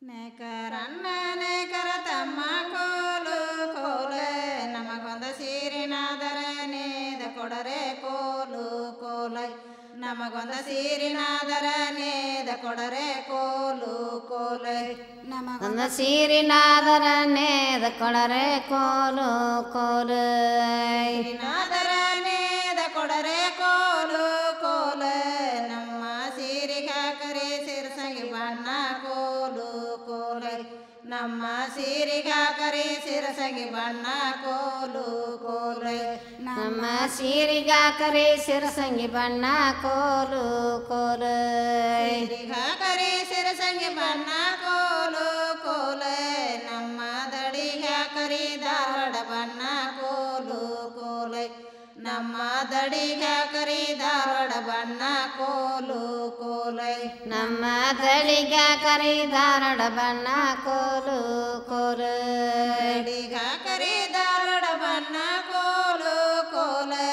ನೇಕರನ್ನ ನೇಕರ ತಮ್ಮ ಕೋಲು ಕೋಲೆ ನಮಗೊಂದು ಸೀರಿನಾದರ ನೇದ ಕೊಡರೆ ಕೋಲು ಕೋಲೈ ನಮಗೊಂದು ಸೀರಿನಾದರ ನೇದ ಕೊಡರೆ ಕೋಲು ಕೋಲೈ ನಮಗೊಂದು ಸೀರಿನಾದರ ನೇದ ಕೊಡರೆ ಕೋಲು ಕೋಲೈ ನಾದರ ನೇದ ಕೊಡರೆ ಕೋಲು ಕೋಲೆ ನಮ್ಮ ಸೀರಿಗ ಕರೆ ಸಿರಸಂಗಿ ಬಣ್ಣ ಕೋಲು ಕೋಲೈ ನಮ್ಮ ಸೀರಿಗ ಕರೆ ಸಿರಸಂಗಿ ಬಣ್ಣ ಕೋಲು ಕೋಲೈ ನಮ್ಮ ಸೀರಿಗ ಕರೆ ಸಿರಸಂಗಿ ಬಣ್ಣ ಕೋಲು ಕೋಲೈ ಸೀರಿಗ ಕರೆ ಸಿರಸಂಗಿ ಬಣ್ಣ ಕೋಲು ಕೋಲೆ ನಮ್ಮ ದಡಿಗ ಕರಿ ಧಾರವಾಡ ಬಣ್ಣ ಕೋಲು ಕೋಲೈ ನಮ್ಮ ದಡಿಗ ಕರಿ ಧಾರವಾಡ ಬಣ್ಣ ಕೋಲು ಕೋಲೈ ನಮ್ಮ ದಳಿಗ ಕರಿ ಧಾರವಾಡ ಬಣ್ಣ ಕೋಲು ಕೋಲೈ ದಡಿಗ ಕರಿ ಧಾರವಾಡ ಬಣ್ಣ ಕೋಲು ಕೋಲೆ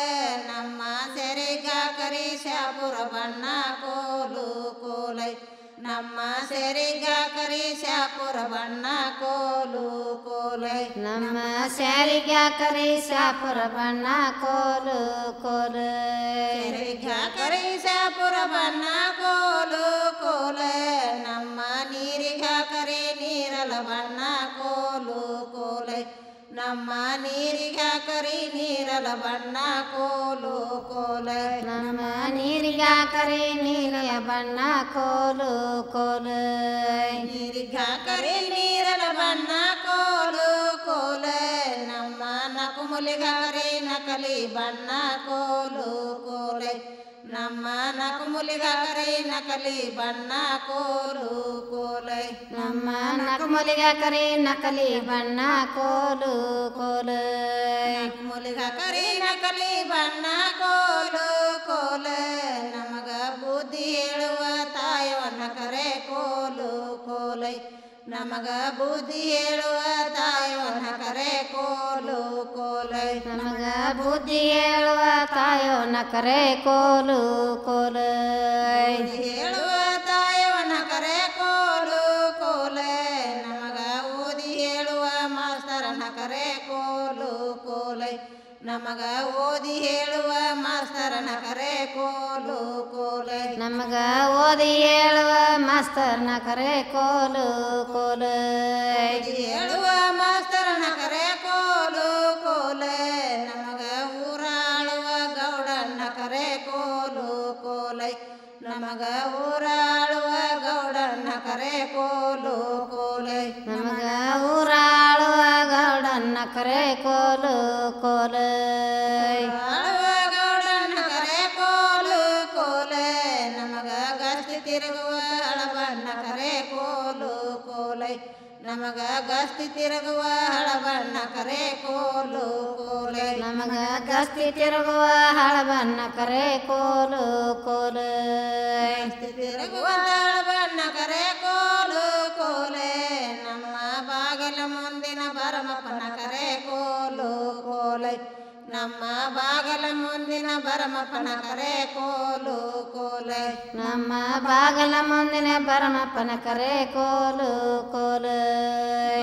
ನಮ್ಮ ಸೆರಿಗ ಕರಿ ಶಾಪುರ ಬಣ್ಣ ಕೋಲು ಕೋಲೈ ನಮ್ಮ ಸೆರಿಗ ಕರಿ ಶಾಪುರ ಬಣ್ಣ ಕೋಲು ಕೋಲೈ ನಮ್ಮ ಸ್ಯಾರಿಗ ಕರಿ ಶಾಪುರ ಬಣ್ಣ ಕೋಲು ಕೋಲೈ ಸೆರಿಗ ಕರಿ ಶಾಪುರ ಬಣ್ಣ ಕೋಲು ಕೋಲೆ ನಮ್ಮ ನೀರಿಗ ಕರಿ ನೀರಲ ಬಣ್ಣ ಕೋಲು ಕೋಲೈ ನಮ್ಮ ನೀರಿಗ ಕರಿ ನೀರಲ ಬಣ್ಣ ಕೋಲು ಕೋಲೈ ನಮ್ಮ ನೀರಿಗ ಕರಿ ನೀಲಿಯ ಬಣ್ಣ ಕೋಲು ಕೋಲೈ ನೀರಿಗ ಕರಿ ನೀರಲ ಬಣ್ಣ ಕೋಲು ಕೋಲೆ ನಮ್ಮ ನಕುಮುಲಿಗ ಕರಿ ನಕಲಿ ಬಣ್ಣ ಕೋಲು ಕೋಲೈ ನಮ್ಮ ನಕುಮುಲಿಗ ಕರಿ ನಕಲಿ ಬಣ್ಣ ಕೋಲು ಕೋಲೈ ನಮ್ಮ ನಕಮುಲಿಗ ಕರಿ ನಕಲಿ ಬಣ್ಣ ಕೋಲು ಕೋಲೈ ಮುಲಿಗ ಕರಿ ನಕಲಿ ಬಣ್ಣ ಕೋಲು ಕೋಲೆ ನಮಗ ಬುದ್ಧಿ ಹೇಳುವ ತಾಯವನ್ನ ಕರೆ ಕೋಲು ಕೋಲೈ ನಮಗ ಬುದ್ಧಿ ಹೇಳುವ ತಾಯವನ್ನ ಕರೆ ಕೋಲು ಕೋಲೈ ನಮಗ ಬುದ್ಧಿ ಹೇಳುವ ತಾಯೋ ನಕರೆ ಕೋಲು ಕೋಲೈ ಹೇಳುವ ತಾಯವನ್ನ ಕರೆ ಕೋಲು ಕೋಲೆ ನಮಗ ಓದಿ ಹೇಳುವ ಮಾಸ್ತರನ ಕರೆ ಕೋಲು ಕೋಲೈ ನಮಗ ಓದಿ ಹೇಳುವ ಮಾಸ್ತರನ ಕರೆ ಕೋಲು ಕೋಲೈ ನಮಗ ಓದಿ ಹೇಳುವ ಮಾಸ್ತರ್ನ ಕರೆ ಕೋಲು ಕೋಲೈ ಹೇಳುವ ಮಾಸ್ತರನ ಕರೆ ಕೋಲು ಕೋಲೆ ನಮಗ ಊರಾಳುವ ಗೌಡನ್ನ ಕರೆ ಕೋಲು ಕೋಲೈ ನಮಗ ಊರಾಳುವ ಗೌಡನ್ನ ಕರೆ ಕೋಲು ಕೋಲೈ ನಮಗ ಊರಾಳುವ ಗೌಡನ್ನ ಕರೆ ಕೋಲು ಕೋಲೈ ಆಳುವ ಗೌಡನ್ನ ಕರೆ ಕೋಲು ಕೋಲೆ ನಮಗ ಗಸ್ತಿ ತಿರುಗುವ ಹಳಬಣ್ಣ ಕರೆ ಕೋಲು ಕೋಲೈ ನಮಗ ಗಸ್ತಿ ತಿರುಗುವ ಹಳಬಣ್ಣ ಕರೆ ಕೋಲು ಕೋಲೈ ನಮಗ ಗಸ್ತಿ ತಿರುಗುವ ಹಳಬನ್ನ ಕರೆ ಕೋಲು ಕೋಲೈ ಗಸ್ತಿ ತಿರುಗುವ ಹಳಬಣ್ಣ ಕರೆ ಕೋಲು ಕೋಲೆ ನಮ್ಮ ಬಾಗಿಲ ಮುಂದಿನ ಬರಮಪ್ಪನ ಕರೆ ಕೋಲು ಕೋಲೈ ನಮ್ಮ ಬಾಗಿಲ ಮುಂದಿನ ಬರಮಪ್ಪನ ಕರೆ ಕೋಲು ಕೋಲೈ ನಮ್ಮ ಬಾಗಲ ಮುಂದಿನ ಬರಮಪ್ಪನ ಕರೆ ಕೋಲು ಕೋಲೈ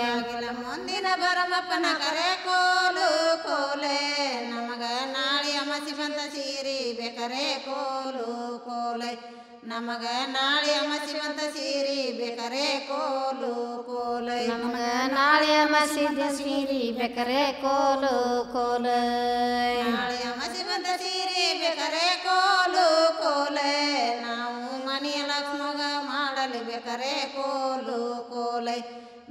ಬಾಗಿಲ ಮುಂದಿನ ಬರಮಪ್ಪನ ಕರೆ ಕೋಲು ಕೋಲೆ ನಮಗ ನಾಳೆ ಅಮಸಿ ಬಂತ ಸೀರಿ ಬೇಕರೆ ಕೋಲು ಕೋಲೈ ನಮಗ ನಾಳೆ ಅಮಸಿ ಬಂತ ಸೀರಿ ಬೇಕರೆ ಕೋಲು ಕೋಲೈ ನಮಗ ನಾಳೆಯ ಮಸೀದಿ ಸೀರಿ ಬೇಕರೆ ಕೋಲು ಕೋಲೈ ನಾಳೆ ಅಮಸಿ ಬಂತ ಸೀರಿ ಬೇಕರೆ ಕೋಲು ಕೋಲೆ ನಾವು ಮನೆಯ ಲಕ್ಷ್ಮಗ ಮಾಡಲಿ ಬೇಕರೆ ಕೋಲು ಕೋಲೈ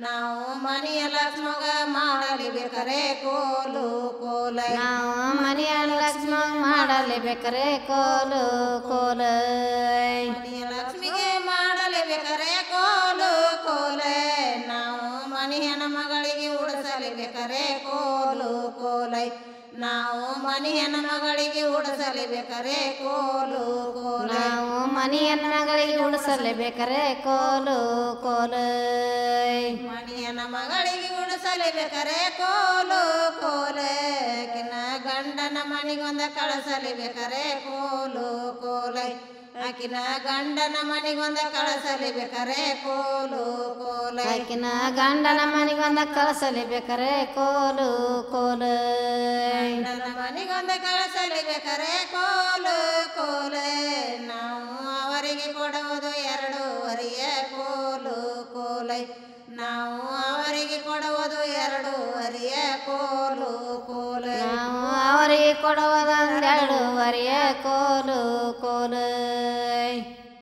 ನಾವು ಮನೆಯ ಲಕ್ಷ್ಮಗ ಮಾಡಲಿ ಬೇಕರೆ ಕೋಲು ಕೋಲೈ ನಾವು ಮನೆಯ ಲಕ್ಷ್ಮ ಮಾಡಲಿ ಬೇಕರೆ ಕೋಲು ಕೋಲೈ ಮನೆಯ ಲಕ್ಷ್ಮಿಗೆ ಮಾಡಲಿ ಬೇಕರೆ ಕೋಲು ಕೋಲೆ ನಾವು ಮನೆಯ ಮಗಳಿಗೆ ಉಡಿಸಲಿ ಬೇಕರೆ ಕೋಲು ಕೋಲೈ ನಾವು ಮನೆಯ ಮಗಳಿಗೆ ಉಡಿಸಲಿ ಬೇಕರೆ ಕೋಲು ಕೋಲೈ ನಾವು ಮನೆಯ ಮಗಳಿಗೆ ಉಡಿಸಲೇಬೇಕರೆ ಕೋಲು ಕೋಲೈ ಮನೆಯ ಮಗಳಿಗೆ ಉಡಿಸಲಿ ಬೇಕರೆ ಕೋಲು ಕೋಲೆ ಕಿನ್ನ ಗಂಡನ ಮನೆಗೊಂದ ಕಳಿಸಲಿ ಬೇಕರೆ ಕೋಲು ಕೋಲೈ ಆಕಿನ ಗಂಡನ ಮನೆಗೊಂದ ಕಳಸಲಿ ಬೇಕಾರೆ ಕೋಲು ಕೋಲು ಆಕಿನ ಗಂಡನ ಮನೆಗೊಂದ ಕಳಸಲಿ ಬೇಕಾರೆ ಕೋಲು ಕೋಲು ಗಂಡನ ಮನೆಗೊಂದ ಕಳಸಲಿ ಬೇಕಾರೆ ಕೋಲು ಕೋಲು ನಾವು ಅವರಿಗೆ ಕೊಡುವುದು 2 ಕೋಲು ಕೋಲು ನಾವು ಅವರಿಗೆ ಕೊಡುವುದು 2 ಕೋಲು ಕೋಲು ನಾವು ಅವರಿಗೆ ಕೊಡುವುದೊಂದು 2 ಕೋಲು